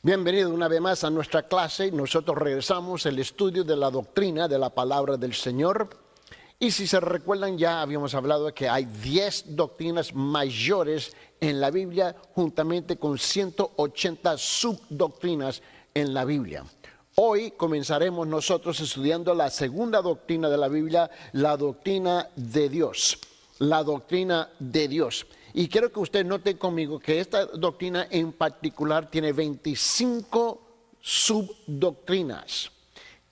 Bienvenido una vez más a nuestra clase. Nosotros regresamos al estudio de la doctrina de la palabra del Señor. Y si se recuerdan, ya habíamos hablado de que hay 10 doctrinas mayores en la Biblia, juntamente con 180 subdoctrinas en la Biblia. Hoy comenzaremos nosotros estudiando la segunda doctrina de la Biblia, la doctrina de Dios. La doctrina de Dios. Y quiero que usted note conmigo que esta doctrina en particular tiene 25 subdoctrinas.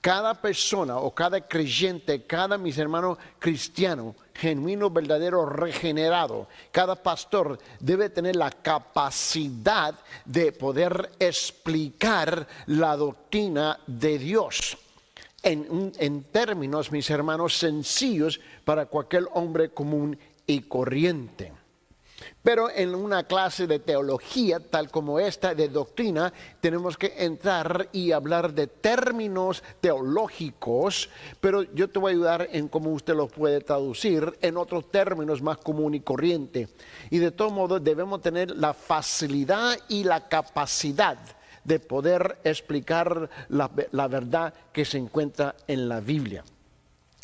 Cada persona o cada creyente, cada mis hermanos cristiano, genuino, verdadero, regenerado, cada pastor debe tener la capacidad de poder explicar la doctrina de Dios. En términos, mis hermanos, sencillos para cualquier hombre común y corriente. Pero en una clase de teología, tal como esta, de doctrina, tenemos que entrar y hablar de términos teológicos, pero yo te voy a ayudar en cómo usted los puede traducir en otros términos más común y corriente. Y de todo modo debemos tener la facilidad y la capacidad de poder explicar la verdad que se encuentra en la Biblia.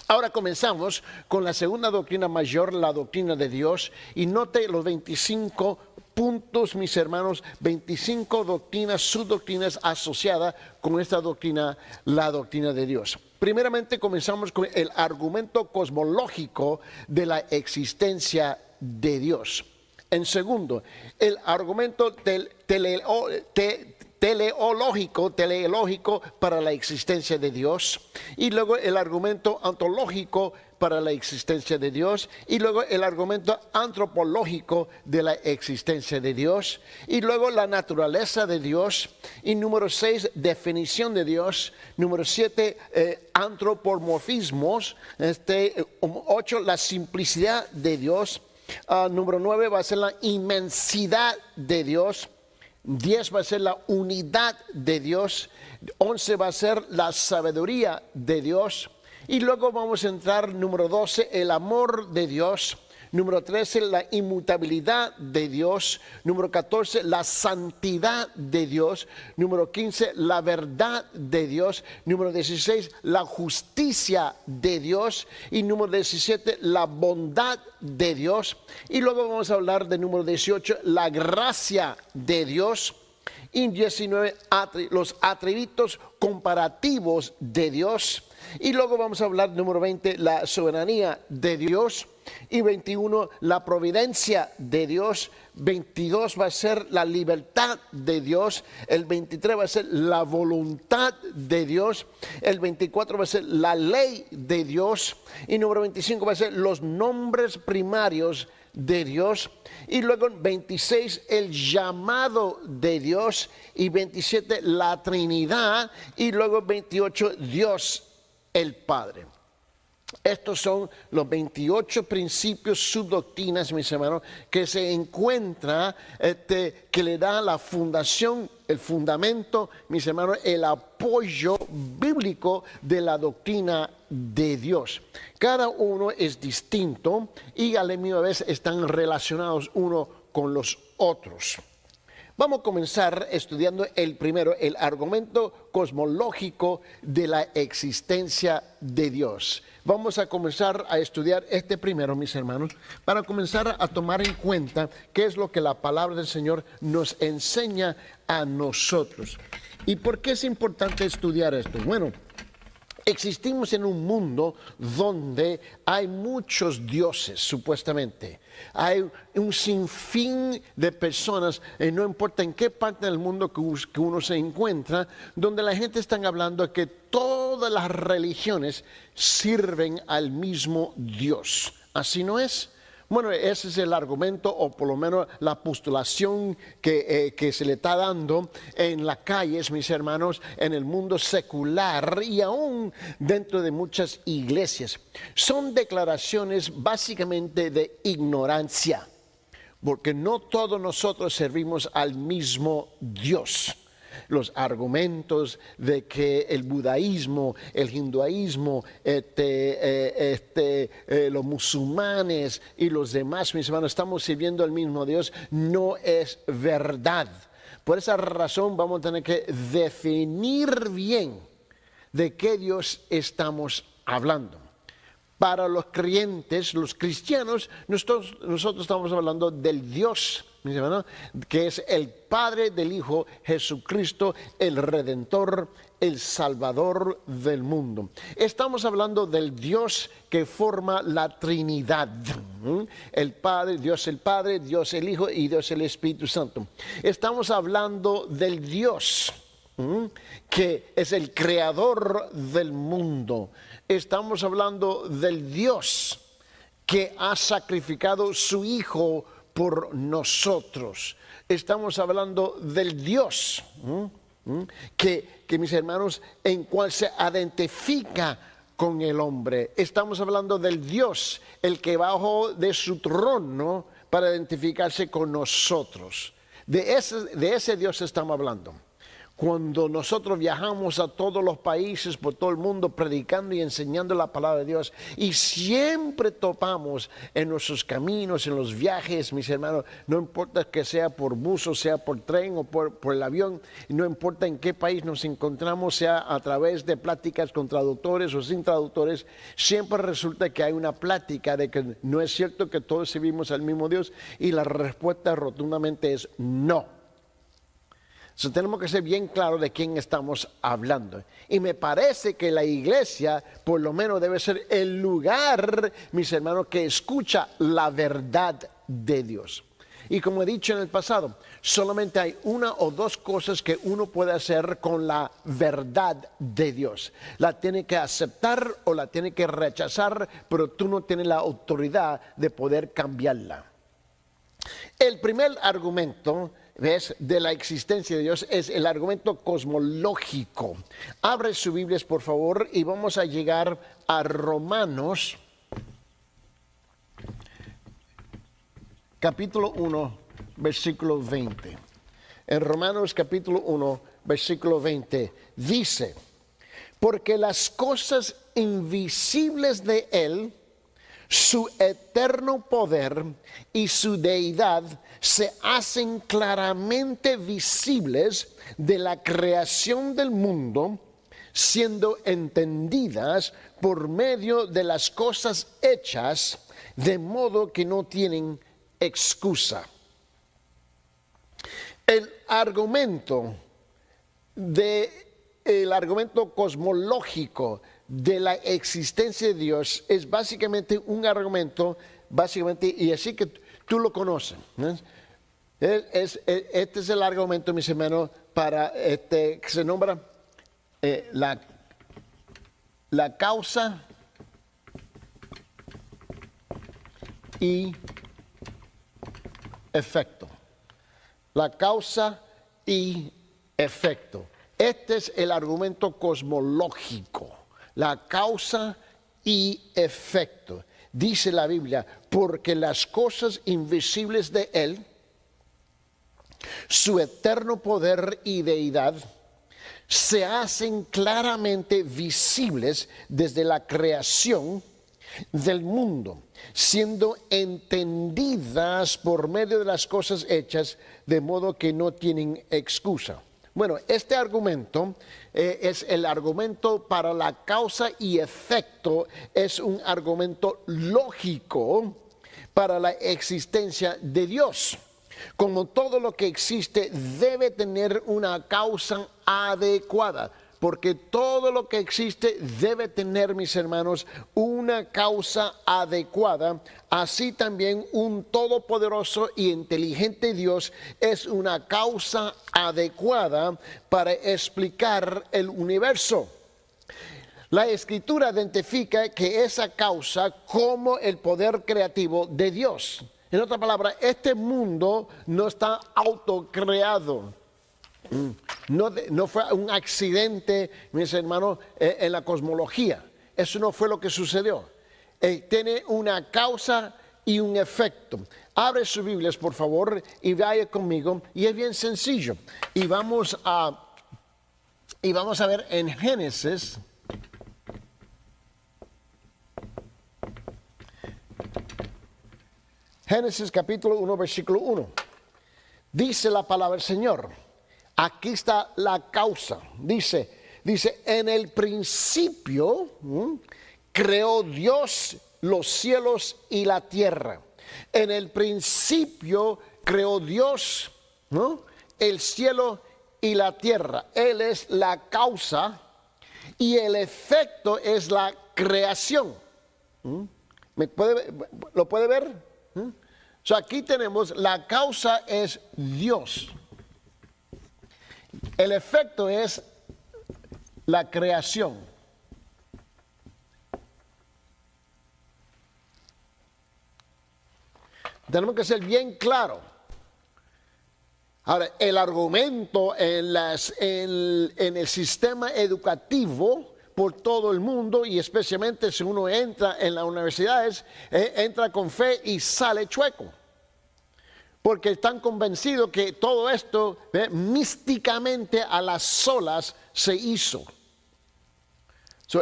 Ahora comenzamos con la segunda doctrina mayor, la doctrina de Dios. Y note los 25 puntos, mis hermanos, 25 doctrinas, subdoctrinas asociadas con esta doctrina, la doctrina de Dios. Primeramente comenzamos con el argumento cosmológico de la existencia de Dios. En segundo, el argumento teleológico para la existencia de Dios, y luego el argumento ontológico para la existencia de Dios, y luego el argumento antropológico de la existencia de Dios, y luego la naturaleza de Dios, y número 6, definición de Dios, número 7, antropomorfismos, 8, la simplicidad de Dios, número 9 va a ser la inmensidad de Dios, 10 va a ser la unidad de Dios, 11 va a ser la sabiduría de Dios, y luego vamos a entrar número 12, el amor de Dios, número 13, la inmutabilidad de Dios, número 14, la santidad de Dios, número 15, la verdad de Dios, número 16, la justicia de Dios, y número 17, la bondad de Dios, y luego vamos a hablar de número 18, la gracia de Dios, y 19, los atributos comparativos de Dios, y luego vamos a hablar número 20, la soberanía de Dios, y 21, la providencia de Dios, 22 va a ser la libertad de Dios, el 23 va a ser la voluntad de Dios, el 24 va a ser la ley de Dios, y número 25 va a ser los nombres primarios de Dios, y luego 26 el llamado de Dios, y 27 la Trinidad, y luego 28 Dios el Padre. Estos son los 28 principios, subdoctrinas, mis hermanos, que se encuentra, que le da la fundación, el fundamento, mis hermanos, el apoyo bíblico de la doctrina de Dios. Cada uno es distinto y a la misma vez están relacionados uno con los otros. Vamos a comenzar estudiando el primero, el argumento cosmológico de la existencia de Dios. Vamos a comenzar a estudiar este primero, mis hermanos, para comenzar a tomar en cuenta qué es lo que la palabra del Señor nos enseña a nosotros. ¿Y por qué es importante estudiar esto? Bueno, existimos en un mundo donde hay muchos dioses, supuestamente. Hay un sinfín de personas, no importa en qué parte del mundo que uno se encuentra, donde la gente está hablando de que todas las religiones sirven al mismo Dios. ¿Así no es? Bueno, ese es el argumento, o por lo menos la postulación que se le está dando en las calles, mis hermanos, en el mundo secular y aún dentro de muchas iglesias. Son declaraciones básicamente de ignorancia, porque no todos nosotros servimos al mismo Dios. Los argumentos de que el budaísmo, el hinduismo, los musulmanes y los demás, mis hermanos, estamos sirviendo al mismo Dios, no es verdad. Por esa razón vamos a tener que definir bien de qué Dios estamos hablando. Para los creyentes, los cristianos, nosotros estamos hablando del Dios, mis hermanos, que es el Padre del Hijo, Jesucristo, el Redentor, el Salvador del mundo. Estamos hablando del Dios que forma la Trinidad. El Padre, Dios el Hijo y Dios el Espíritu Santo. Estamos hablando del Dios que es el creador del mundo. Estamos hablando del Dios que ha sacrificado su Hijo por nosotros. Estamos hablando del Dios que mis hermanos, en cual se identifica con el hombre. Estamos hablando del Dios, el que bajó de su trono para identificarse con nosotros. De ese Dios estamos hablando. Cuando nosotros viajamos a todos los países, por todo el mundo, predicando y enseñando la palabra de Dios, y siempre topamos en nuestros caminos, en los viajes, mis hermanos, no importa que sea por bus o sea por tren o por el avión, no importa en qué país nos encontramos, sea a través de pláticas con traductores o sin traductores, siempre resulta que hay una plática de que no es cierto que todos servimos al mismo Dios, y la respuesta rotundamente es no. Tenemos que ser bien claros de quién estamos hablando. Y me parece que la iglesia por lo menos debe ser el lugar, mis hermanos, que escucha la verdad de Dios. Y como he dicho en el pasado, solamente hay una o dos cosas que uno puede hacer con la verdad de Dios. La tiene que aceptar o la tiene que rechazar, pero tú no tienes la autoridad de poder cambiarla. El primer argumento, ¿ves?, de la existencia de Dios es el argumento cosmológico. Abre sus Biblias, por favor, y vamos a llegar a Romanos, capítulo 1, versículo 20. En Romanos capítulo 1, versículo 20, dice: porque las cosas invisibles de Él, su eterno poder y su deidad se hacen claramente visibles de la creación del mundo, siendo entendidas por medio de las cosas hechas, de modo que no tienen excusa. El argumento cosmológico de la existencia de Dios es básicamente un argumento, y así que tú lo conoces, ¿no? Este es el argumento, mis hermanos, para que se nombra la causa y efecto. La causa y efecto. Este es el argumento cosmológico. La causa y efecto. Dice la Biblia, porque las cosas invisibles de Él, su eterno poder y deidad, se hacen claramente visibles desde la creación del mundo, siendo entendidas por medio de las cosas hechas, de modo que no tienen excusa. Bueno, este argumento es el argumento para la causa y efecto, es un argumento lógico para la existencia de Dios. Como todo lo que existe debe tener una causa adecuada, porque todo lo que existe debe tener, mis hermanos, una causa adecuada. Así también un todopoderoso y inteligente Dios es una causa adecuada para explicar el universo. La Escritura identifica que esa causa como el poder creativo de Dios. En otras palabras, este mundo no está autocreado. No fue un accidente, mis hermanos, en la cosmología. Eso no fue lo que sucedió. Tiene una causa y un efecto. Abre sus Biblias, por favor, y vaya conmigo. Y es bien sencillo. Y vamos a ver en Génesis. Génesis capítulo 1, versículo 1. Dice la palabra del Señor: Aquí está la causa. Dice, en el principio creó Dios los cielos y la tierra. En el principio creó Dios, ¿no?, el cielo y la tierra. Él es la causa y el efecto es la creación. ¿Lo puede ver? So aquí tenemos, la causa es Dios. El efecto es la creación. Tenemos que ser bien claros. Ahora, el argumento en el sistema educativo por todo el mundo, y especialmente si uno entra en las universidades, entra con fe y sale chueco. Porque están convencidos que todo esto místicamente a las solas se hizo.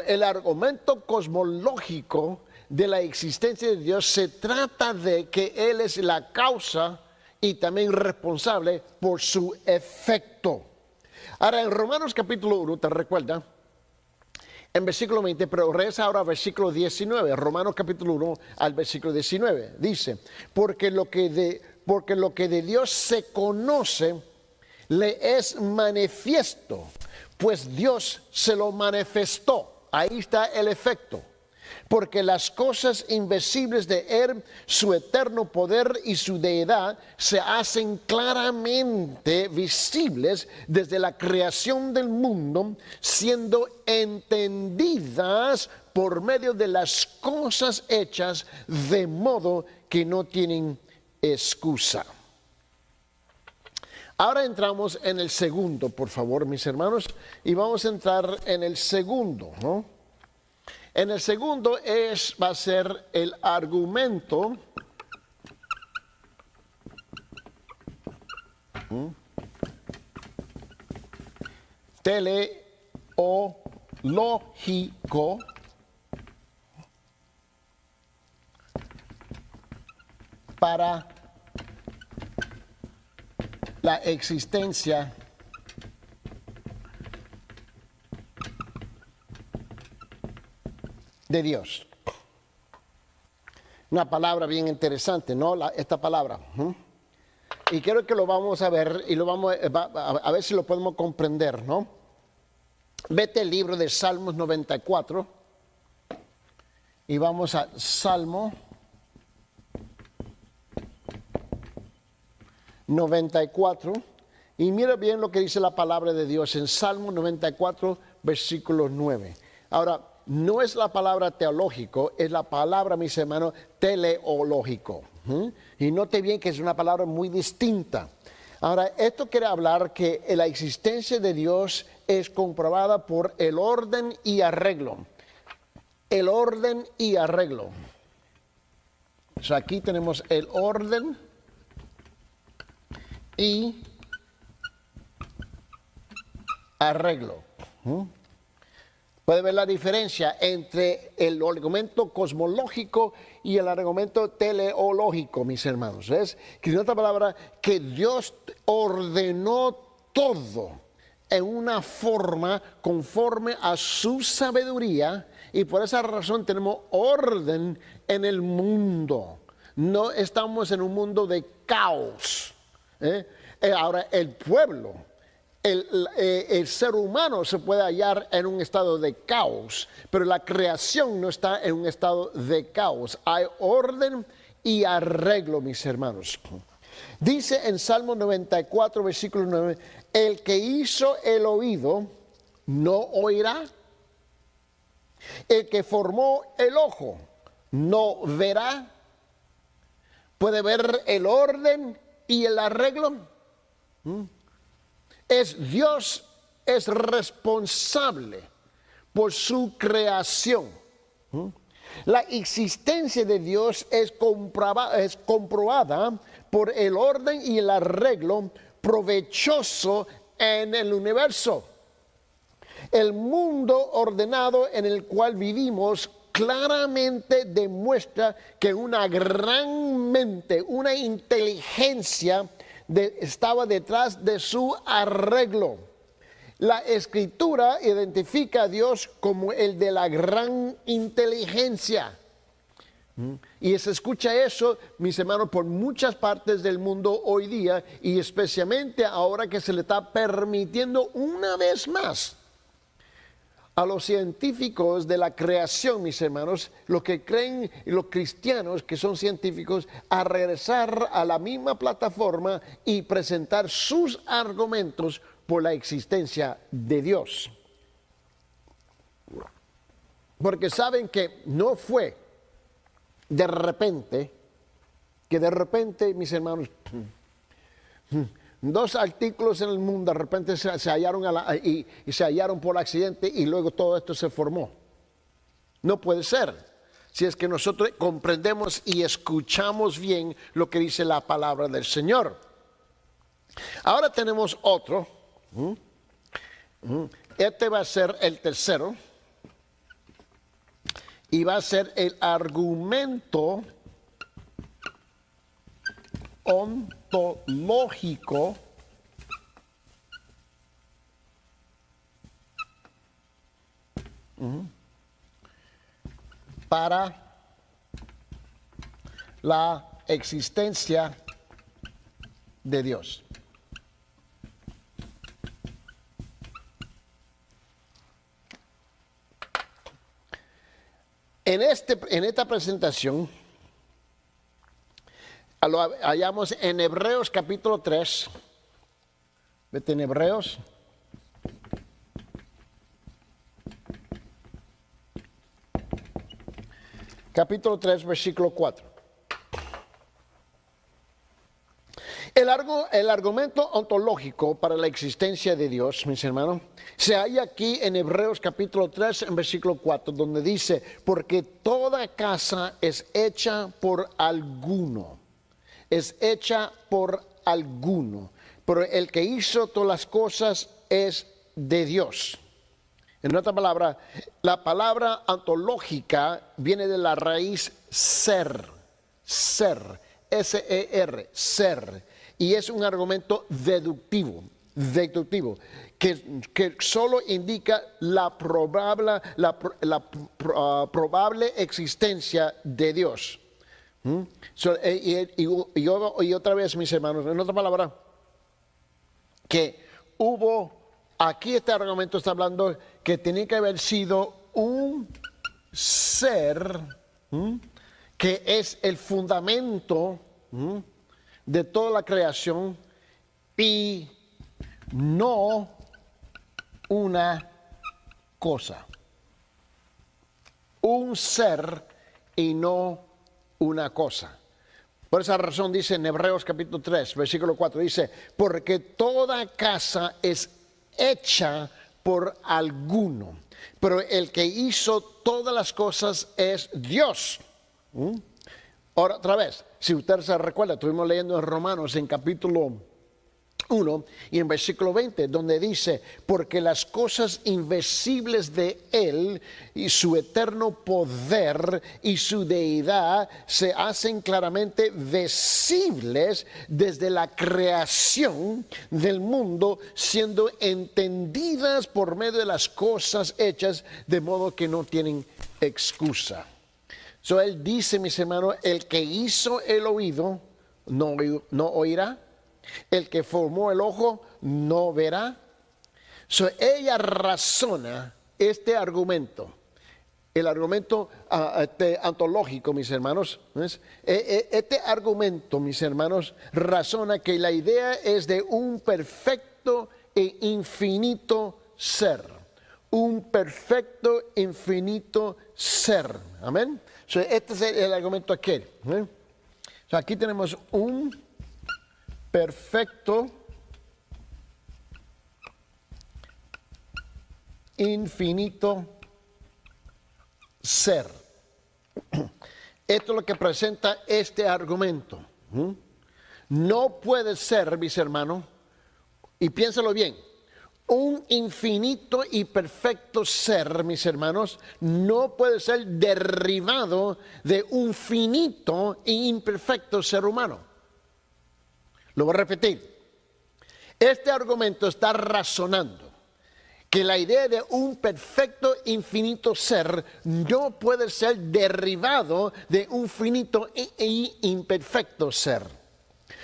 El argumento cosmológico de la existencia de Dios se trata de que Él es la causa y también responsable por su efecto. Ahora, en Romanos capítulo 1, ¿te recuerda? En versículo 20, pero regresa ahora al versículo 19, Romanos capítulo 1 al versículo 19, dice, porque lo que de Dios se conoce le es manifiesto, pues Dios se lo manifestó. Ahí está el efecto. Porque las cosas invisibles de Él, su eterno poder y su deidad, se hacen claramente visibles desde la creación del mundo, siendo entendidas por medio de las cosas hechas, de modo que no tienen excusa. Ahora entramos en el segundo, por favor, mis hermanos, y vamos a entrar en el segundo, ¿no? En el segundo va a ser el argumento teleológico para la existencia de Dios. Una palabra bien interesante, ¿no? Esta palabra. Y quiero que lo vamos a ver y lo vamos a ver si lo podemos comprender, ¿no? Vete al libro de Salmos 94 y vamos a Salmo 94 y mira bien lo que dice la palabra de Dios en Salmo 94, versículo 9. Ahora, no es la palabra teológico, es la palabra, mis hermanos, teleológico. Y note bien que es una palabra muy distinta. Ahora, esto quiere hablar que la existencia de Dios es comprobada por el orden y arreglo. El orden y arreglo. O sea, aquí tenemos el orden y arreglo. Puede ver la diferencia entre el argumento cosmológico y el argumento teleológico, mis hermanos. ¿Ves? Que en otra palabra, que Dios ordenó todo en una forma conforme a su sabiduría y por esa razón tenemos orden en el mundo. No estamos en un mundo de caos. Ahora, el pueblo, el ser humano se puede hallar en un estado de caos, pero la creación no está en un estado de caos. Hay orden y arreglo, mis hermanos. Dice en Salmo 94, versículo 9, el que hizo el oído no oirá, el que formó el ojo no verá. ¿Puede ver el orden y el arreglo? Dios es responsable por su creación. La existencia de Dios es comprobada por el orden y el arreglo provechoso en el universo. El mundo ordenado en el cual vivimos claramente demuestra que una gran mente, una inteligencia estaba detrás de su arreglo. La Escritura identifica a Dios como el de la gran inteligencia. Y se escucha eso, mis hermanos, por muchas partes del mundo hoy día, y especialmente ahora que se le está permitiendo una vez más a los científicos de la creación, mis hermanos, los que creen, los cristianos que son científicos, a regresar a la misma plataforma y presentar sus argumentos por la existencia de Dios. Porque saben que no fue de repente, mis hermanos, dos artículos en el mundo de repente se hallaron y se hallaron por accidente y luego todo esto se formó. No puede ser, si es que nosotros comprendemos y escuchamos bien lo que dice la palabra del Señor. Ahora tenemos otro. Este va a ser el tercero. Y va a ser el argumento ontológico para la existencia de Dios. En esta presentación, lo hallamos en Hebreos capítulo 3. Vete en Hebreos. Capítulo 3, versículo 4. El argumento ontológico para la existencia de Dios, mis hermanos, se halla aquí en Hebreos capítulo 3, en versículo 4, donde dice, porque toda casa es hecha por alguno, pero el que hizo todas las cosas es de Dios. En otra palabra, la palabra ontológica viene de la raíz ser, S-E-R, ser. Y es un argumento deductivo, que solo indica la probable existencia de Dios. Y otra vez, mis hermanos, en otra palabra, que aquí este argumento está hablando que tenía que haber sido un ser que es el fundamento de toda la creación y no una cosa. Un ser y no una cosa. Por esa razón dice en Hebreos capítulo 3, versículo 4, dice, porque toda casa es hecha por alguno, pero el que hizo todas las cosas es Dios. Ahora, otra vez, si usted se recuerda, estuvimos leyendo en Romanos en capítulo 1 y en versículo 20, donde dice, porque las cosas invisibles de Él y su eterno poder y su deidad se hacen claramente visibles desde la creación del mundo, siendo entendidas por medio de las cosas hechas, de modo que no tienen excusa. Él dice, mis hermanos, el que hizo el oído no oirá, el que formó el ojo no verá. Ella razona este argumento, el argumento ontológico, mis hermanos. Este argumento, mis hermanos, razona que la idea es de un perfecto e infinito ser. Un perfecto, infinito ser. Amén. Este es el argumento aquel. Aquí tenemos un perfecto, infinito ser. Esto es lo que presenta este argumento. No puede ser, mis hermanos, y piénsalo bien, un infinito y perfecto ser, mis hermanos, no puede ser derivado de un finito e imperfecto ser humano. Lo voy a repetir. Este argumento está razonando que la idea de un perfecto infinito ser no puede ser derivado de un finito e imperfecto ser.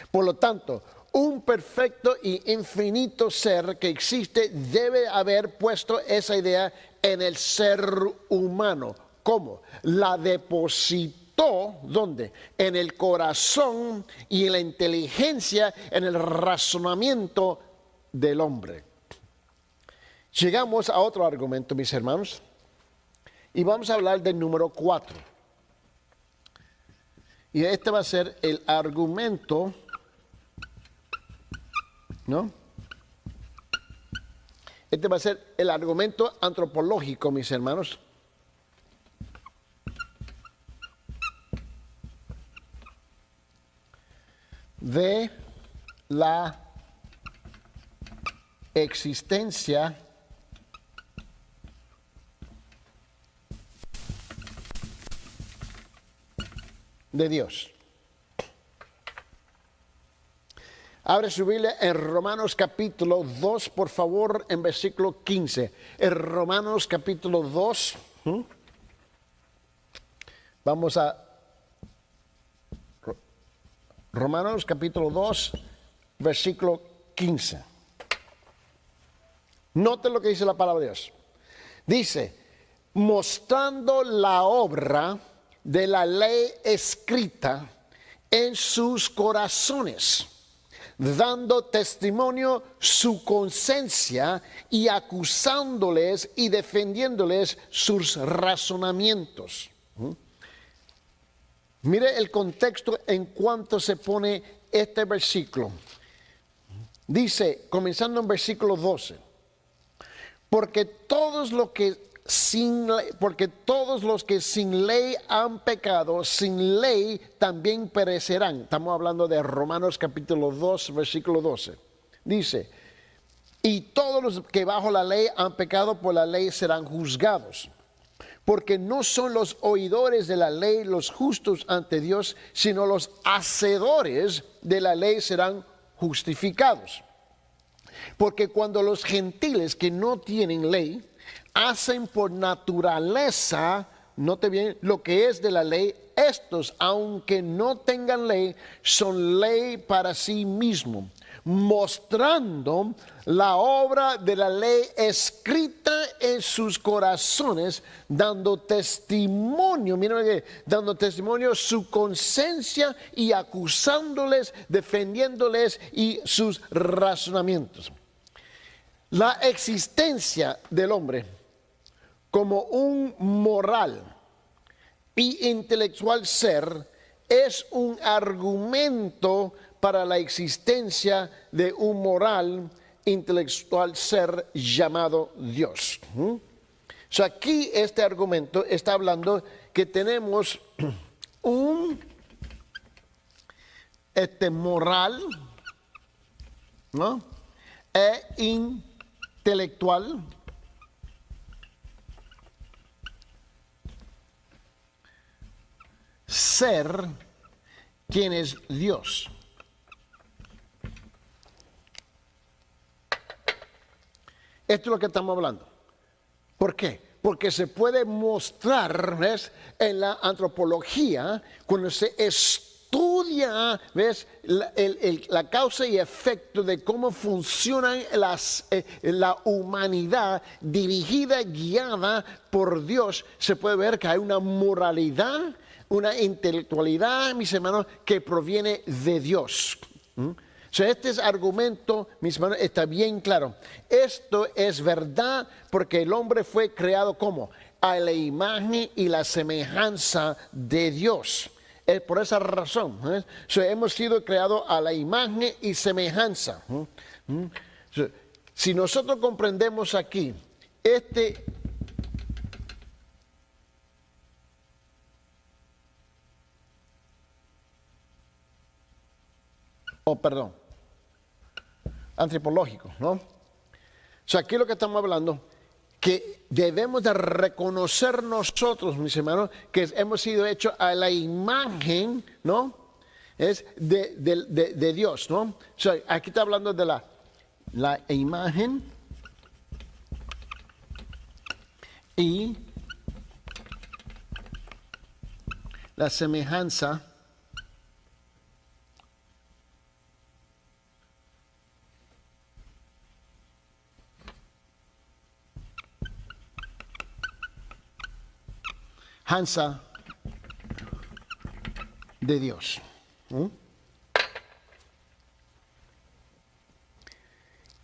Por lo tanto, un perfecto y infinito ser que existe debe haber puesto esa idea en el ser humano. ¿Cómo? La depositó, ¿dónde? En el corazón y en la inteligencia, en el razonamiento del hombre. Llegamos a otro argumento, mis hermanos, y vamos a hablar del número 4. Y este va a ser el argumento, ¿no? Este va a ser el argumento antropológico, mis hermanos. De la existencia de Dios. Abre su Biblia en Romanos capítulo 2, por favor, en versículo 15. En Romanos capítulo 2, vamos a Romanos capítulo 2, versículo 15. Note lo que dice la palabra de Dios. Dice, mostrando la obra de la ley escrita en sus corazones, dando testimonio su conciencia y acusándoles y defendiéndoles sus razonamientos. Mire el contexto en cuanto se pone este versículo. Dice, comenzando en versículo 12, porque todos los que sin ley han pecado, sin ley también perecerán. Estamos hablando de Romanos capítulo 2, versículo 12. Dice, y todos los que bajo la ley han pecado, por la ley serán juzgados. Porque no son los oidores de la ley los justos ante Dios, sino los hacedores de la ley serán justificados. Porque cuando los gentiles que no tienen ley hacen por naturaleza, note bien, lo que es de la ley, estos, aunque no tengan ley, son ley para sí mismos, mostrando la obra de la ley escrita en sus corazones, dando testimonio, miren, dando testimonio su conciencia y acusándoles, defendiéndoles y sus razonamientos. La existencia del hombre como un moral y intelectual ser es un argumento para la existencia de un moral intelectual ser llamado Dios. So aquí este argumento está hablando que tenemos un moral, ¿no? E intelectual ser quien es Dios. Esto es lo que estamos hablando. ¿Por qué? Porque se puede mostrar, ¿ves? En la antropología, cuando se estudia, ¿ves? La causa y efecto de cómo funcionan la humanidad dirigida, guiada por Dios, se puede ver que hay una moralidad, una intelectualidad, mis hermanos, que proviene de Dios. So, este argumento, mis hermanos, está bien claro. Esto es verdad porque el hombre fue creado como a la imagen y la semejanza de Dios. Es por esa razón. So, hemos sido creados a la imagen y semejanza. So, si nosotros comprendemos aquí antropológico, ¿no? O sea, aquí lo que estamos hablando, que debemos de reconocer nosotros, mis hermanos, que hemos sido hechos a la imagen, ¿no? es de Dios, ¿no? Aquí está hablando de la imagen y la semejanza de Dios.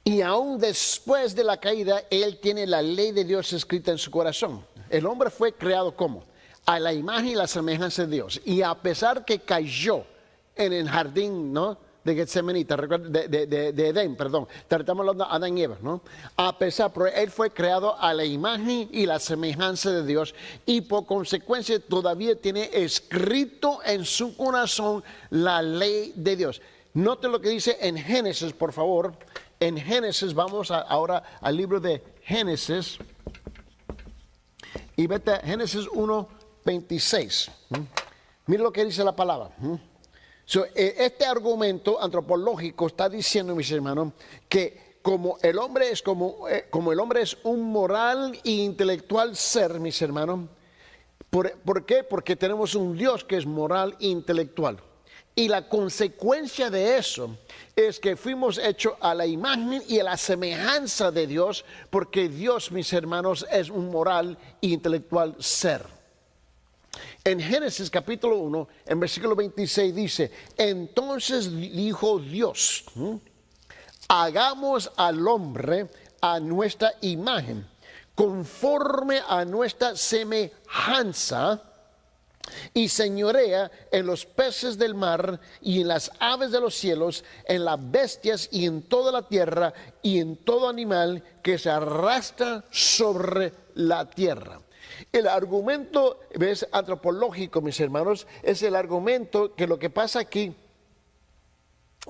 Y aún después de la caída, él tiene la ley de Dios escrita en su corazón. El hombre fue creado ¿cómo? A la imagen y la semejanza de Dios. Y a pesar que cayó en el jardín, ¿no?, de Getsemaní, de Edén, perdón. Estamos hablando de Adán y Eva, ¿no? A pesar, pero él fue creado a la imagen y la semejanza de Dios. Y por consecuencia todavía tiene escrito en su corazón la ley de Dios. Note lo que dice en Génesis, por favor. En Génesis, vamos ahora al libro de Génesis. Y vete a Génesis 1:26. Mira lo que dice la palabra. Este argumento antropológico está diciendo, mis hermanos, que como el hombre es un moral e intelectual ser, mis hermanos. ¿Por qué? Porque tenemos un Dios que es moral e intelectual. Y la consecuencia de eso es que fuimos hechos a la imagen y a la semejanza de Dios, porque Dios, mis hermanos, es un moral e intelectual ser. En Génesis capítulo 1, en versículo 26 dice, entonces dijo Dios, hagamos al hombre a nuestra imagen, conforme a nuestra semejanza, y señorea en los peces del mar y en las aves de los cielos, en las bestias y en toda la tierra y en todo animal que se arrastra sobre la tierra. El argumento, ¿ves?, antropológico, mis hermanos, es el argumento que lo que pasa aquí,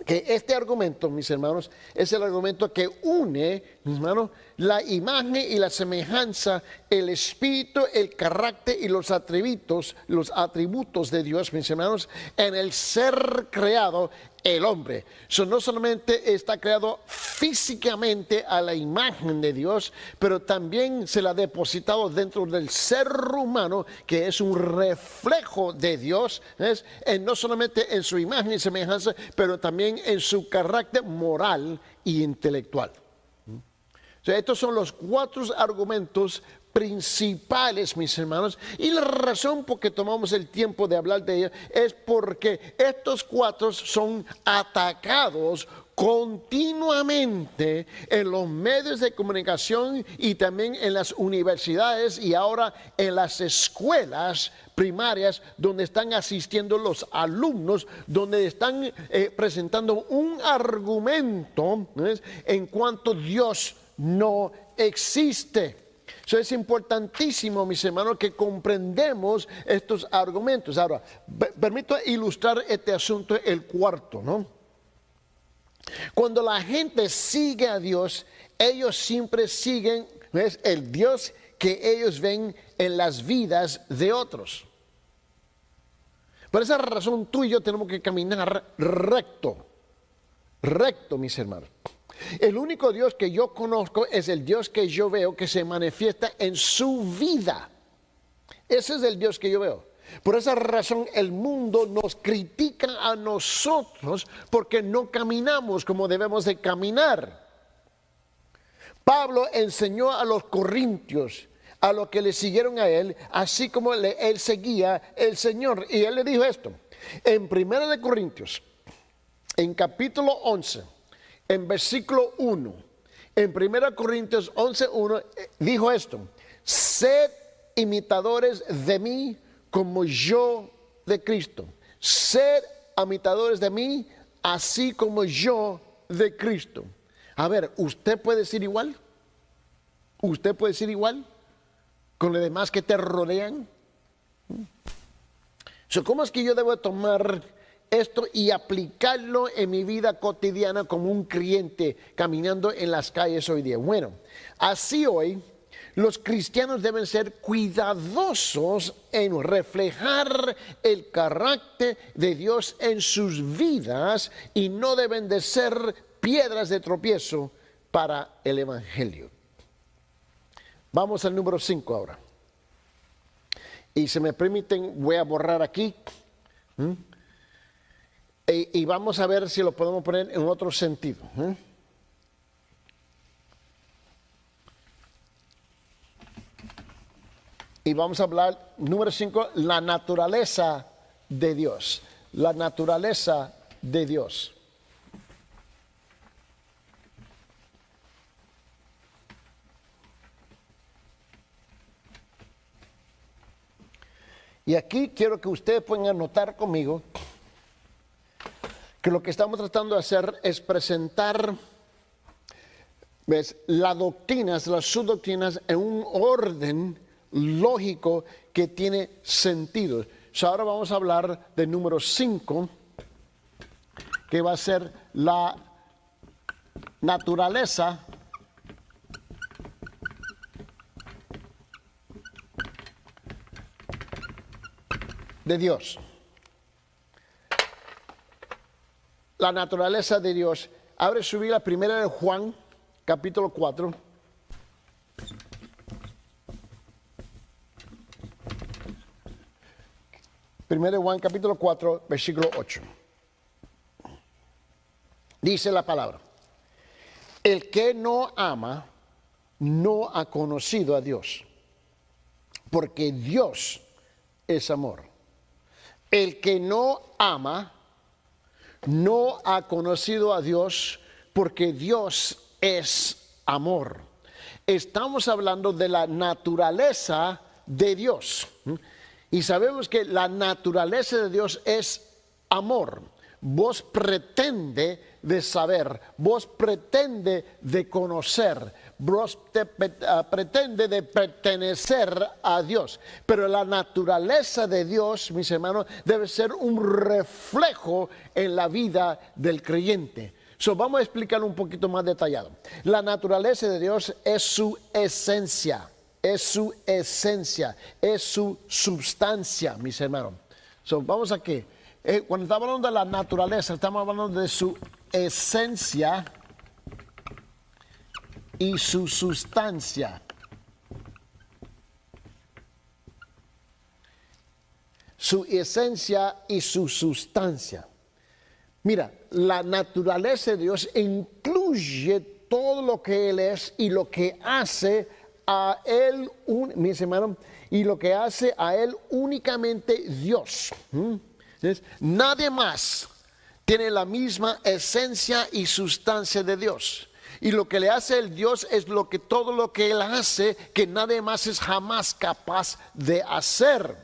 que este argumento, mis hermanos, es el argumento que une, mis hermanos, la imagen y la semejanza, el espíritu, el carácter y los atributos de Dios, mis hermanos, en el ser creado, el hombre. No solamente está creado físicamente a la imagen de Dios, pero también se le ha depositado dentro del ser humano, que es un reflejo de Dios, ¿ves? No solamente en su imagen y semejanza, pero también en su carácter moral y intelectual. Estos son los 4 argumentos principales, mis hermanos, y la razón por que tomamos el tiempo de hablar de ellos es porque estos 4 son atacados continuamente en los medios de comunicación y también en las universidades y ahora en las escuelas primarias donde están asistiendo los alumnos, donde están presentando un argumento, ¿ves?, en cuanto Dios no existe. Eso es importantísimo, mis hermanos, que comprendemos estos argumentos. Ahora, permito ilustrar este asunto, el cuarto, ¿no? Cuando la gente sigue a Dios, ellos siempre siguen, ¿ves?, el Dios que ellos ven en las vidas de otros. Por esa razón, tú y yo tenemos que caminar recto, mis hermanos. El único Dios que yo conozco es el Dios que yo veo que se manifiesta en su vida. Ese es el Dios que yo veo. Por esa razón el mundo nos critica a nosotros porque no caminamos como debemos de caminar. Pablo enseñó a los corintios, a los que le siguieron a él, así como él seguía el Señor. Y él le dijo esto, en 1 de Corintios, en capítulo 11, en versículo 1, en 1 Corintios 11:1, dijo esto, sed imitadores de mí como yo de Cristo. Sed imitadores de mí, así como yo de Cristo. A ver, ¿usted puede ser igual? ¿Usted puede ser igual con los demás que te rodean? ¿Cómo es que yo debo tomar esto y aplicarlo en mi vida cotidiana como un creyente caminando en las calles hoy día? Bueno, así hoy Los cristianos deben ser cuidadosos en reflejar el carácter de Dios en sus vidas y no deben de ser piedras de tropiezo para el evangelio. Vamos al número 5 ahora. Y si me permiten, voy a borrar aquí. Y vamos a ver si lo podemos poner en otro sentido. Y vamos a hablar, número 5, la naturaleza de Dios. La naturaleza de Dios. Y aquí quiero que ustedes puedan anotar conmigo que lo que estamos tratando de hacer es presentar las doctrinas, las subdoctrinas en un orden lógico que tiene sentido. Ahora vamos a hablar del número 5, que va a ser la naturaleza de Dios. La naturaleza de Dios. Abre su Biblia, primera de Juan, capítulo 4. Primera de Juan, capítulo 4, versículo 8. Dice la palabra: el que no ama, no ha conocido a Dios, porque Dios es amor. El que no ama, no ha conocido a Dios, porque Dios es amor. Estamos hablando de la naturaleza de Dios. Y sabemos que la naturaleza de Dios es amor. Vos pretende de saber, vos pretende de conocer, vos pretende de pertenecer a Dios. Pero la naturaleza de Dios, mis hermanos, debe ser un reflejo en la vida del creyente. Vamos a explicarlo un poquito más detallado. La naturaleza de Dios es su esencia. Es su esencia, es su substancia, mis hermanos. Vamos aquí. Cuando estamos hablando de la naturaleza, estamos hablando de su esencia y su sustancia. Su esencia y su sustancia. Mira, la naturaleza de Dios incluye todo lo que Él es y lo que hace a Él, mis hermanos, y lo que hace a Él únicamente Dios. Nadie más tiene la misma esencia y sustancia de Dios. Y lo que le hace el Dios es todo lo que Él hace, que nadie más es jamás capaz de hacer.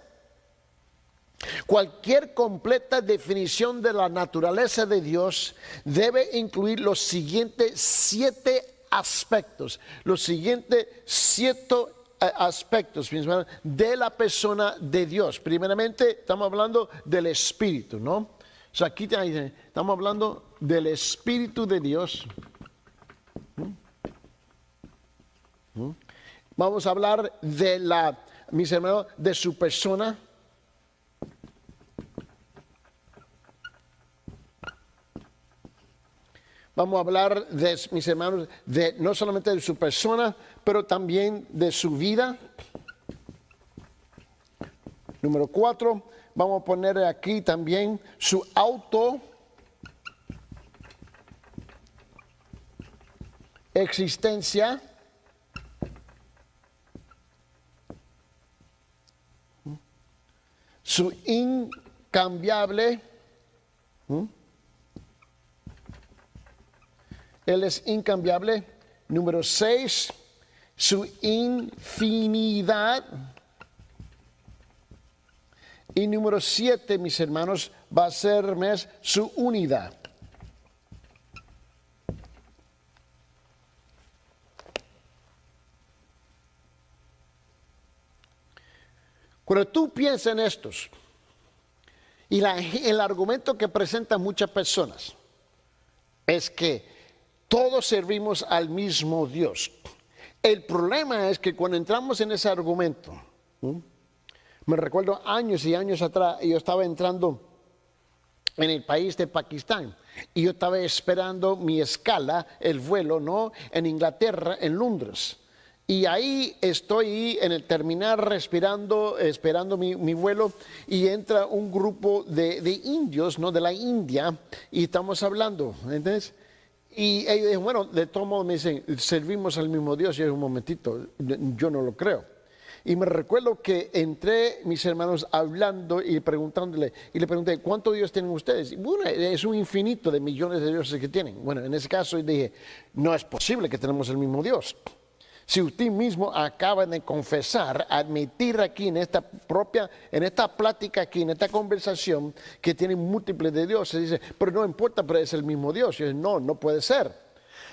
Cualquier completa definición de la naturaleza de Dios debe incluir los siguientes 7 aspectos, los siguientes 7 aspectos de la persona de Dios. Primeramente, estamos hablando del Espíritu, ¿no? Aquí estamos hablando del Espíritu de Dios. Vamos a hablar de mis hermanos, de su persona. Vamos a hablar mis hermanos, no solamente de su persona, pero también de su vida. Número 4, vamos a poner aquí también su existencia. Su incambiable. Él es incambiable. Número 6, su infinidad. Y número 7, mis hermanos, va a ser su unidad. Cuando tú piensas en estos, y el argumento que presentan muchas personas es que todos servimos al mismo Dios. El problema es que cuando entramos en ese argumento, me recuerdo años y años atrás, yo estaba entrando en el país de Pakistán y yo estaba esperando mi escala, el vuelo, ¿no? En Inglaterra, en Londres. Y ahí estoy en el terminal respirando, esperando mi vuelo, y entra un grupo de indios, ¿no? De la India, y estamos hablando, ¿entiendes? Y ellos dijeron, bueno, de todos modos me dicen, servimos al mismo Dios. Y yo, un momentito, yo no lo creo. Y me recuerdo que entré, mis hermanos, hablando y preguntándole, y le pregunté, ¿cuántos Dios tienen ustedes? Y bueno, es un infinito de millones de dioses que tienen. Bueno, en ese caso dije, no es posible que tenemos el mismo Dios. Si usted mismo acaba de confesar, admitir aquí en esta plática aquí, en esta conversación, que tiene múltiples de dioses, dice, pero no importa, pero es el mismo Dios. Y yo, no puede ser.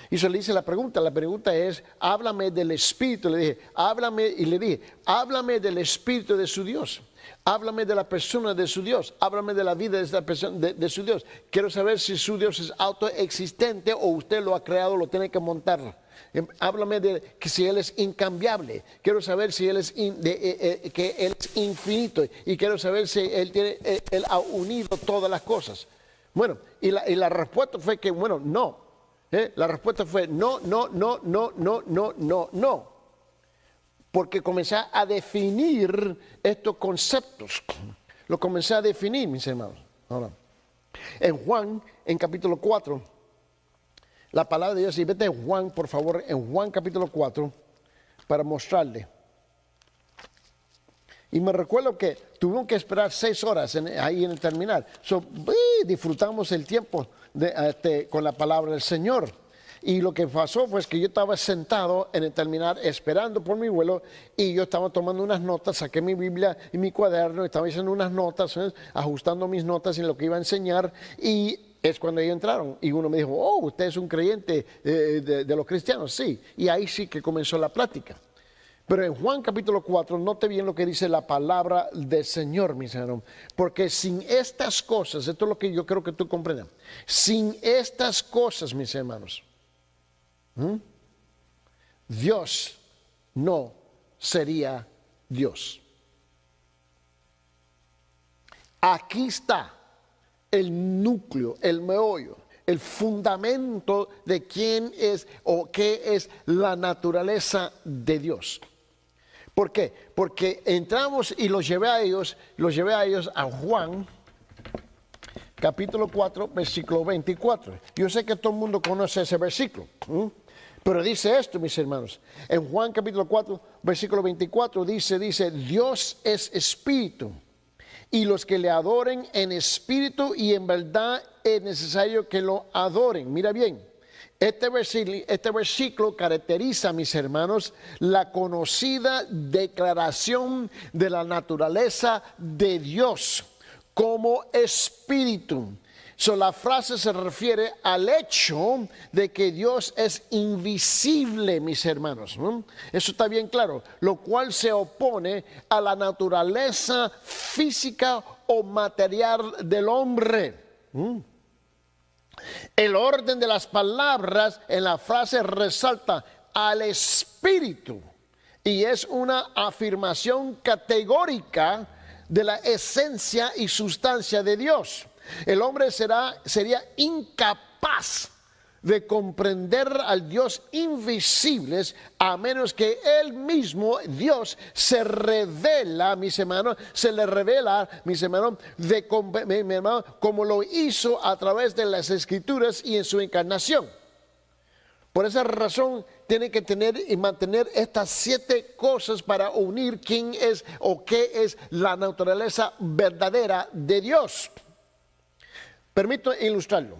Y se le hice la pregunta es, háblame del Espíritu. Le dije, háblame del Espíritu de su Dios. Háblame de la persona de su Dios. Háblame de la vida de esta persona, de su Dios. Quiero saber si su Dios es autoexistente o usted lo ha creado, lo tiene que montar. Háblame de que si Él es incambiable. Quiero saber si Él es que Él es infinito. Y quiero saber si Él ha unido todas las cosas. Bueno, y la respuesta fue que, bueno, no. La respuesta fue no. Porque comencé a definir estos conceptos. Lo comencé a definir, mis hermanos. Ahora, en Juan, en capítulo 4, la palabra de Dios, y vete en Juan, por favor, en Juan capítulo 4, para mostrarle. Y me recuerdo que tuvimos que esperar 6 horas ahí en el terminal. Disfrutamos el tiempo con la palabra del Señor. Y lo que pasó fue que yo estaba sentado en el terminal esperando por mi vuelo, y yo estaba tomando unas notas, saqué mi Biblia y mi cuaderno, estaba haciendo unas notas, ajustando mis notas en lo que iba a enseñar, y es cuando ellos entraron y uno me dijo, oh, usted es un creyente de los cristianos. Sí, y ahí sí que comenzó la plática. Pero en Juan capítulo 4, note bien lo que dice la palabra del Señor, mis hermanos. Porque sin estas cosas, esto es lo que yo creo que tú comprendas, sin estas cosas, mis hermanos, Dios no sería Dios. Aquí está el núcleo, el meollo, el fundamento de quién es o qué es la naturaleza de Dios. ¿Por qué? Porque entramos y los llevé a ellos a Juan, capítulo 4, versículo 24. Yo sé que todo el mundo conoce ese versículo, pero dice esto, mis hermanos. En Juan capítulo 4, versículo 24 dice, Dios es espíritu. Y los que le adoren en espíritu y en verdad es necesario que lo adoren. Mira bien, este versículo caracteriza, mis hermanos, la conocida declaración de la naturaleza de Dios como espíritu. La frase se refiere al hecho de que Dios es invisible, mis hermanos. Eso está bien claro, lo cual se opone a la naturaleza física o material del hombre. El orden de las palabras en la frase resalta al espíritu y es una afirmación categórica de la esencia y sustancia de Dios. El hombre sería incapaz de comprender al Dios invisible a menos que Él mismo, Dios, se revela, mis hermanos, como lo hizo a través de las Escrituras y en su encarnación. Por esa razón tiene que tener y mantener estas 7 cosas para unir quién es o qué es la naturaleza verdadera de Dios. Permito ilustrarlo.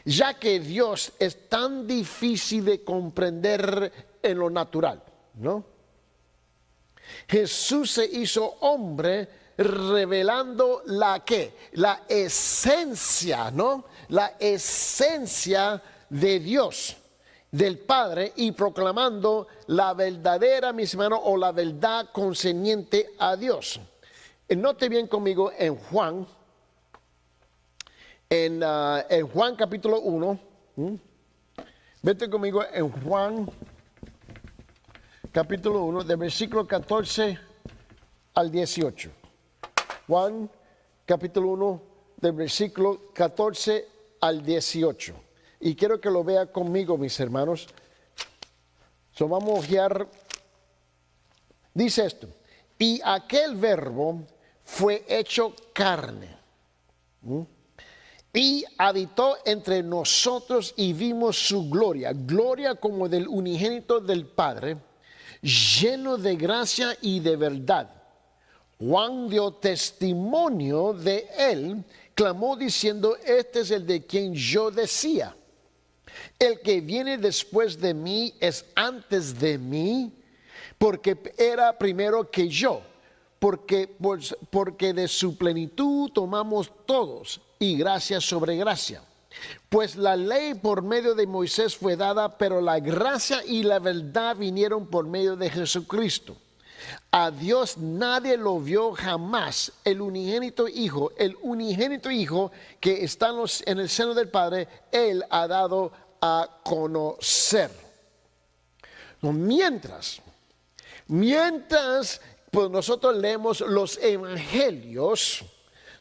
Ya que Dios es tan difícil de comprender en lo natural, ¿no? Jesús se hizo hombre revelando la esencia, ¿no? La esencia de Dios, del Padre, y proclamando la verdadera, mis hermanos, o la verdad concerniente a Dios. Note bien conmigo en Juan. En Juan capítulo 1, vete conmigo en Juan capítulo 1, del versículo 14 al 18. Juan, capítulo 1, del versículo 14 al 18. Y quiero que lo vea conmigo, mis hermanos. Vamos a ojear. Dice esto: y aquel verbo fue hecho carne. Y habitó entre nosotros y vimos su gloria, gloria como del unigénito del Padre, lleno de gracia y de verdad. Juan dio testimonio de él, clamó diciendo: este es el de quien yo decía, el que viene después de mí es antes de mí, porque era primero que yo, porque de su plenitud tomamos todos, y gracia sobre gracia. Pues la ley por medio de Moisés fue dada, pero la gracia y la verdad vinieron por medio de Jesucristo. A Dios nadie lo vio jamás. El unigénito Hijo que está en el seno del Padre, Él ha dado a conocer. Mientras pues nosotros leemos los evangelios,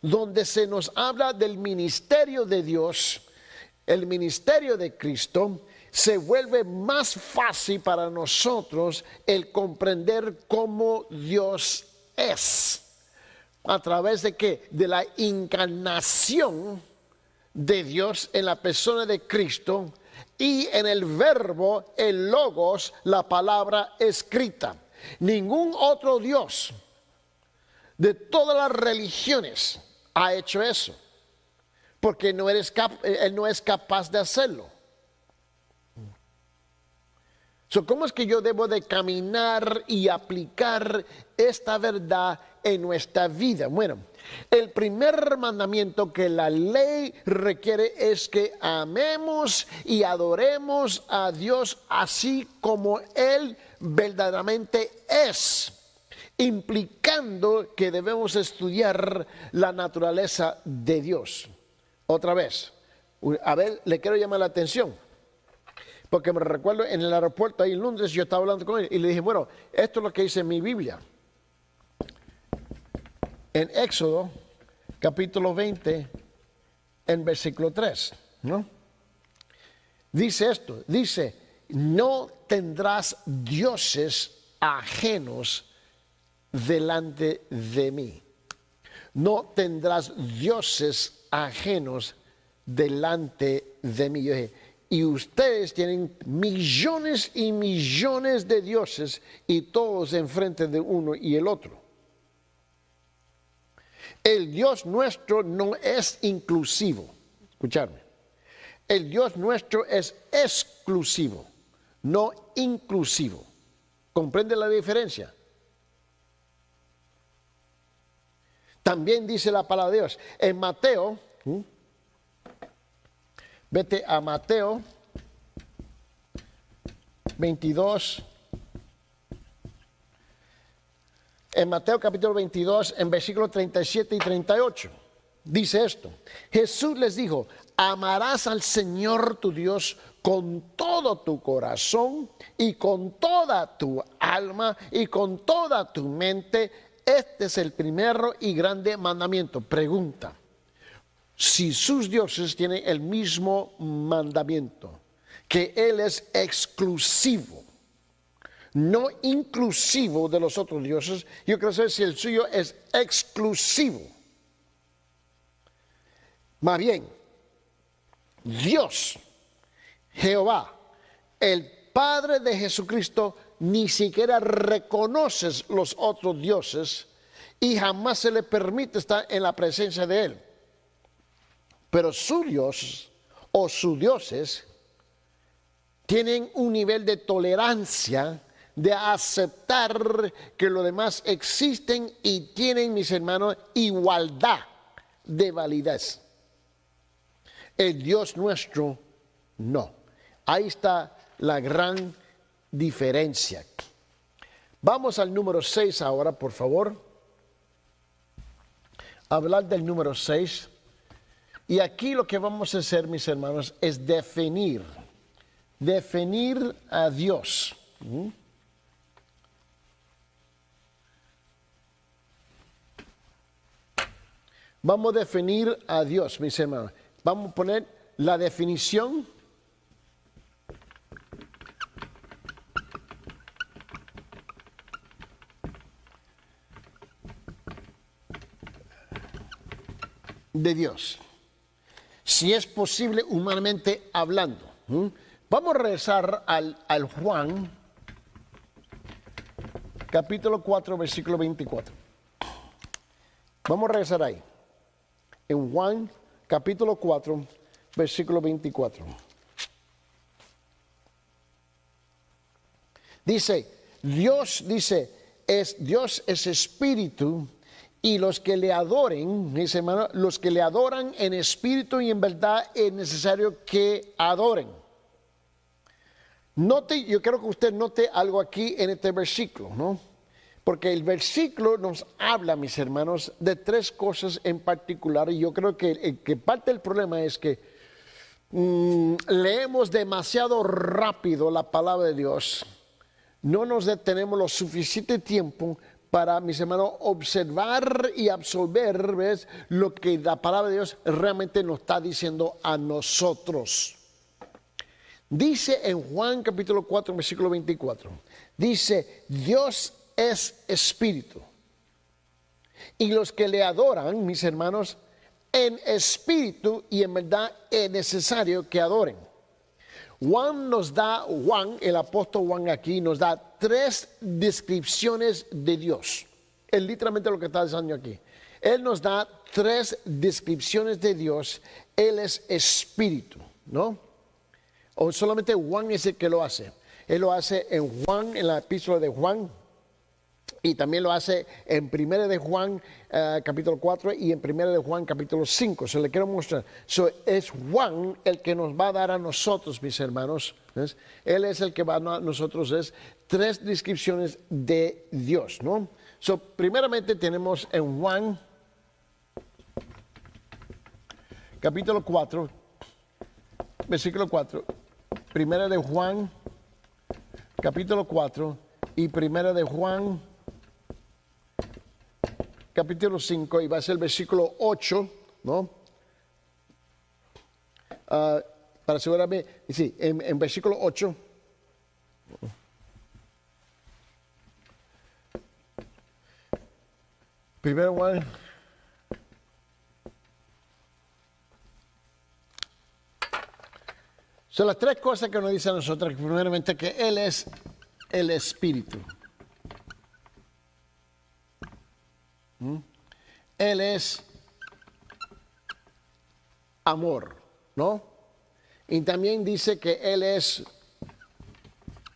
donde se nos habla del ministerio de Dios, el ministerio de Cristo, se vuelve más fácil para nosotros el comprender cómo Dios es. ¿A través de qué? De la encarnación de Dios en la persona de Cristo y en el verbo, el logos, la palabra escrita. Ningún otro Dios de todas las religiones ha hecho eso, porque Él no es capaz de hacerlo. ¿Cómo es que yo debo de caminar y aplicar esta verdad en nuestra vida? Bueno, el primer mandamiento que la ley requiere es que amemos y adoremos a Dios así como Él verdaderamente es, implicando que debemos estudiar la naturaleza de Dios. Otra vez, a ver, le quiero llamar la atención, porque me recuerdo en el aeropuerto ahí en Londres, yo estaba hablando con él y le dije: bueno, esto es lo que dice mi Biblia. En Éxodo, capítulo 20, en versículo 3, ¿no? Dice esto, dice: no tendrás dioses ajenos delante de mí. No tendrás dioses ajenos delante de mí. Yo dije: y ustedes tienen millones y millones de dioses y todos enfrente de uno y el otro. El Dios nuestro no es inclusivo. Escuchadme. El Dios nuestro es exclusivo, no inclusivo. ¿Comprende la diferencia? También dice la palabra de Dios en Mateo. Vete a Mateo 22. En Mateo capítulo 22, en versículos 37 y 38, dice esto: Jesús les dijo: amarás al Señor tu Dios con todo tu corazón y con toda tu alma y con toda tu mente. Este es el primero y grande mandamiento. Pregunta: si sus dioses tienen el mismo mandamiento, que Él es exclusivo, no inclusivo de los otros dioses, yo quiero saber si el suyo es exclusivo. Más bien, Dios, Jehová, el Padre de Jesucristo, ni siquiera reconoce los otros dioses y jamás se le permite estar en la presencia de Él. Pero su Dios o sus dioses tienen un nivel de tolerancia, de aceptar que los demás existen y tienen, mis hermanos, igualdad de validez. El Dios nuestro no. Ahí está la gran diferencia. Vamos al número 6 ahora, por favor. Hablar del número 6. Y aquí lo que vamos a hacer, mis hermanos, es definir a Dios. Vamos a definir a Dios, mis hermanos. Vamos a poner la definición de Dios, si es posible humanamente hablando. Vamos a regresar al Juan, capítulo 4, versículo 24. Vamos a regresar ahí. En Juan, capítulo 4, versículo 24. Dios es espíritu, y los que le adoren, mis hermanos, los que le adoran en espíritu y en verdad es necesario que adoren. Yo quiero que usted note algo aquí en este versículo, ¿no? Porque el versículo nos habla, mis hermanos, de tres cosas en particular, y yo creo que parte del problema es que leemos demasiado rápido la palabra de Dios. No nos detenemos lo suficiente tiempo para, mis hermanos, observar y absorber, ¿ves?, lo que la palabra de Dios realmente nos está diciendo a nosotros. Dice en Juan capítulo 4, versículo 24, dice, Dios es espíritu, y los que le adoran, mis hermanos, en espíritu y en verdad es necesario que adoren. El apóstol Juan aquí nos da tres descripciones de Dios. Es literalmente lo que está diciendo aquí. Él nos da tres descripciones de Dios. Él es espíritu, ¿no? O solamente Juan es el que lo hace. Él lo hace en Juan, en la epístola de Juan. Y también lo hace en 1 de Juan capítulo 4 y en 1 de Juan capítulo 5. Se le quiero mostrar. Es Juan el que nos va a dar a nosotros, mis hermanos. ¿Ves? Él es el que va a nosotros. Es tres descripciones de Dios, ¿no? Primeramente tenemos en Juan capítulo 4, versículo 4. 1 de Juan capítulo 4 y 1 de Juan capítulo 5, y va a ser el versículo 8, ¿no? Para asegurarme, sí, en versículo 8. Primero Juan. Son las tres cosas que nos dice a nosotros. Primeramente, que Él es el Espíritu. Él es amor, ¿no? Y también dice que Él es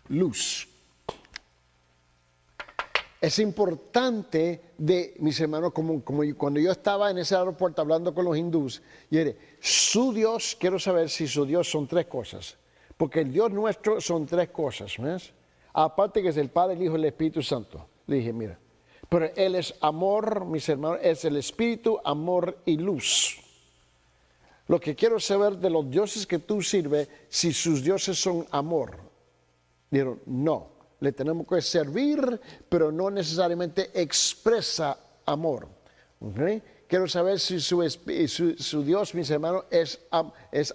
luz. Es importante, mis hermanos, como cuando yo estaba en ese aeropuerto hablando con los hindús, yo dije, su Dios, quiero saber si su Dios son tres cosas. Porque el Dios nuestro son tres cosas, ¿ves? Aparte que es el Padre, el Hijo y el Espíritu Santo. Le dije, mira, pero Él es amor, mis hermanos, es el Espíritu, amor y luz. Lo que quiero saber de los dioses que tú sirves, si sus dioses son amor. Dijeron, no, le tenemos que servir, pero no necesariamente expresa amor. ¿Okay? Quiero saber si su Dios, mis hermanos, es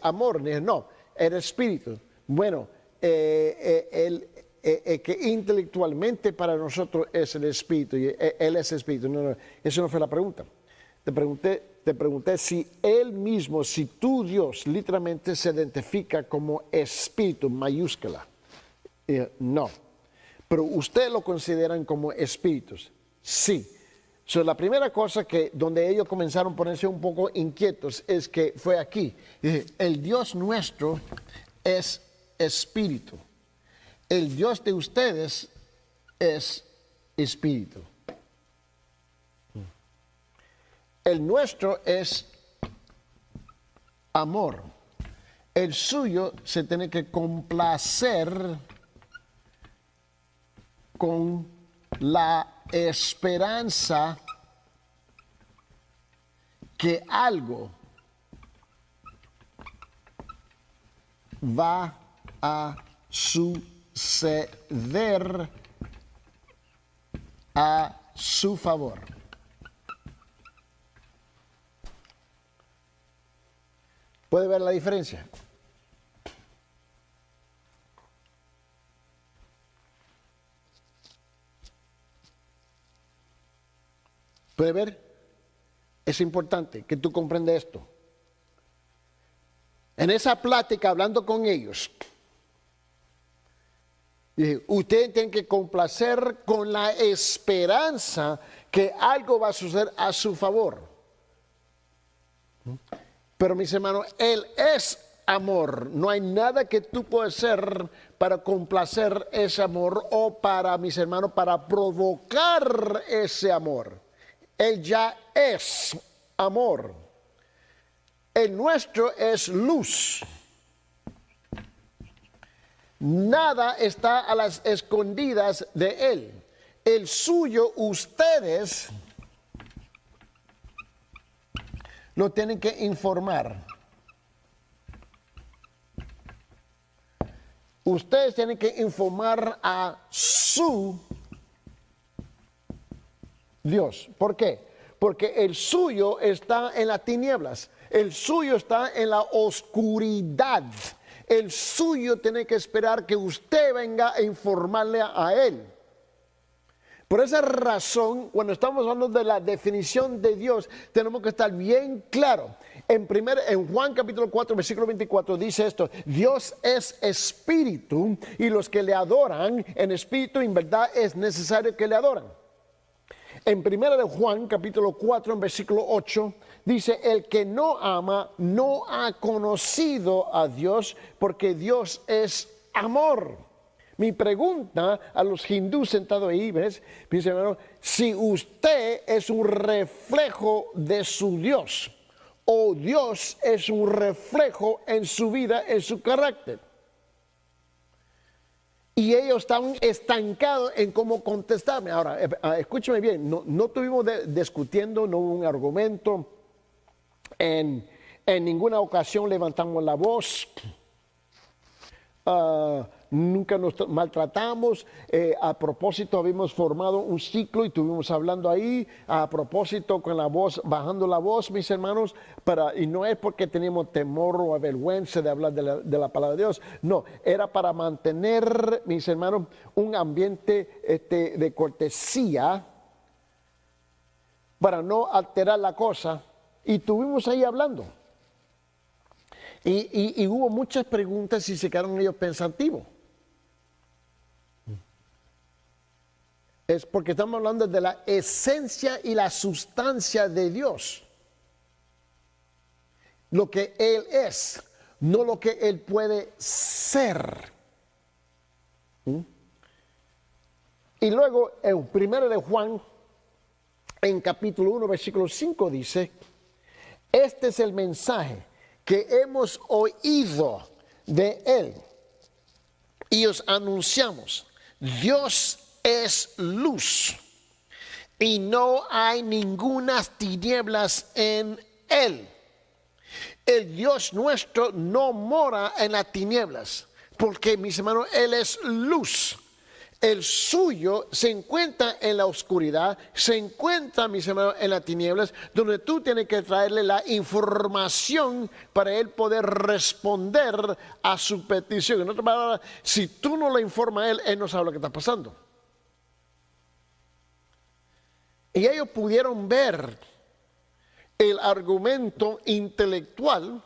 amor. Dije, no, es espíritu. Bueno, que intelectualmente para nosotros es el espíritu, y Él es espíritu. No, eso no fue la pregunta. Te pregunté si Él mismo, si tu Dios literalmente se identifica como espíritu, mayúscula. No. Pero ustedes lo consideran como espíritus. Sí. La primera cosa donde ellos comenzaron a ponerse un poco inquietos es que fue aquí. El Dios nuestro es espíritu. El Dios de ustedes es espíritu. El nuestro es amor. El suyo se tiene que complacer con la esperanza que algo va a suceder a su favor. ¿Puede ver la diferencia? ¿Puede ver? Es importante que tú comprendas esto. En esa plática, hablando con ellos, dije, ustedes tienen que complacer con la esperanza que algo va a suceder a su favor. Pero mis hermanos, Él es amor. No hay nada que tú puedas hacer para complacer ese amor o para, mis hermanos, para provocar ese amor. Él ya es amor. El nuestro es luz. Nada está a las escondidas de Él. El suyo, ustedes lo tienen que informar. Ustedes tienen que informar a su Dios. ¿Por qué? Porque el suyo está en las tinieblas. El suyo está en la oscuridad. El suyo tiene que esperar que usted venga a informarle a él. Por esa razón, cuando estamos hablando de la definición de Dios, tenemos que estar bien claro. En Juan capítulo 4, versículo 24 dice esto: Dios es espíritu y los que le adoran en espíritu y en verdad es necesario que le adoran. En 1 de Juan, capítulo 4, en versículo 8, dice, el que no ama no ha conocido a Dios, porque Dios es amor. Mi pregunta a los hindúes sentados ahí, ¿ves? Dice, hermano, si usted es un reflejo de su Dios, o Dios es un reflejo en su vida, en su carácter. Y ellos estaban estancados en cómo contestarme. Ahora, escúchame bien, no estuvimos discutiendo, no hubo un argumento. En ninguna ocasión levantamos la voz. Nunca nos maltratamos. A propósito, habíamos formado un ciclo y estuvimos hablando ahí. A propósito, con la voz, bajando la voz, mis hermanos. Y no es porque teníamos temor o vergüenza de hablar de la palabra de Dios. No, era para mantener, mis hermanos, un ambiente de cortesía, para no alterar la cosa. Y estuvimos ahí hablando. Y hubo muchas preguntas y se quedaron ellos pensativos. Es porque estamos hablando de la esencia y la sustancia de Dios. Lo que Él es, no lo que Él puede ser. Y luego en 1 de Juan, en capítulo 1, versículo 5 dice, este es el mensaje que hemos oído de Él y os anunciamos, Dios es luz y no hay ninguna tinieblas en Él. El Dios nuestro no mora en las tinieblas, porque, mis hermanos, Él es luz. El suyo se encuentra en la oscuridad, se encuentra, mis hermanos, en las tinieblas, donde tú tienes que traerle la información para él poder responder a su petición. En otras palabras, si tú no le informas a él, él no sabe lo que está pasando. Y ellos pudieron ver el argumento intelectual,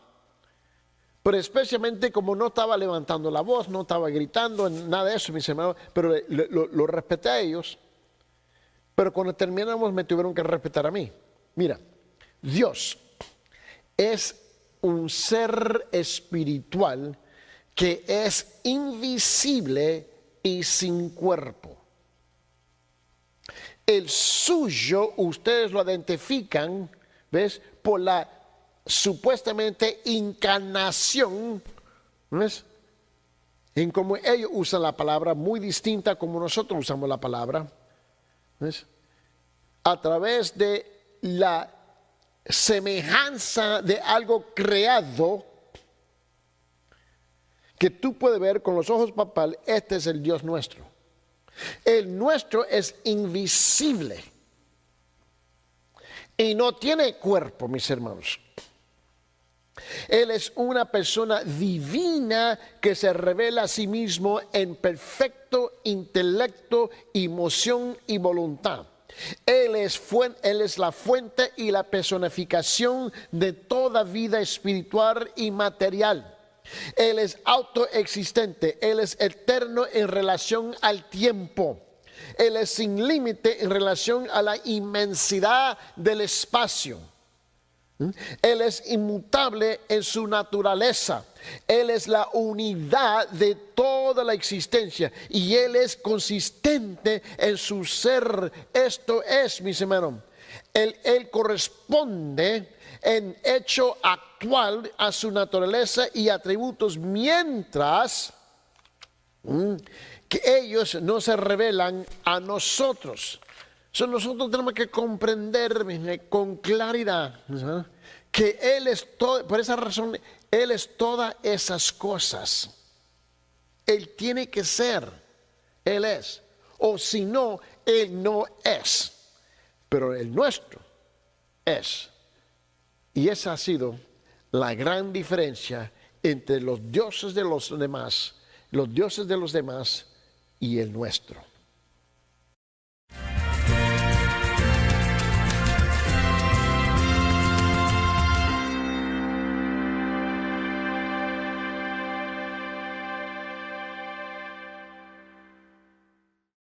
pero especialmente como no estaba levantando la voz, no estaba gritando, nada de eso, mis hermanos, pero lo respeté a ellos. Pero cuando terminamos me tuvieron que respetar a mí. Mira, Dios es un ser espiritual que es invisible y sin cuerpo. El suyo, ustedes lo identifican, ¿ves? Por la supuestamente encarnación, ¿ves? En cómo ellos usan la palabra, muy distinta como nosotros usamos la palabra, ¿ves? A través de la semejanza de algo creado, que tú puedes ver con los ojos papales, este es el Dios nuestro. El nuestro es invisible y no tiene cuerpo, mis hermanos. Él es una persona divina que se revela a sí mismo en perfecto intelecto, emoción y voluntad. Él es la fuente y la personificación de toda vida espiritual y material. Él es autoexistente, Él es eterno en relación al tiempo. Él es sin límite en relación a la inmensidad del espacio. Él es inmutable en su naturaleza. Él es la unidad de toda la existencia y Él es consistente en su ser. Esto es, mis hermanos, Él corresponde en hecho actual a su naturaleza y atributos, mientras que ellos no se revelan a nosotros. Nosotros tenemos que comprender con claridad que Él es todo, por esa razón, Él es todas esas cosas. Él tiene que ser, Él es. O si no, Él no es. Pero el nuestro es. Y esa ha sido la gran diferencia entre los dioses de los demás y el nuestro.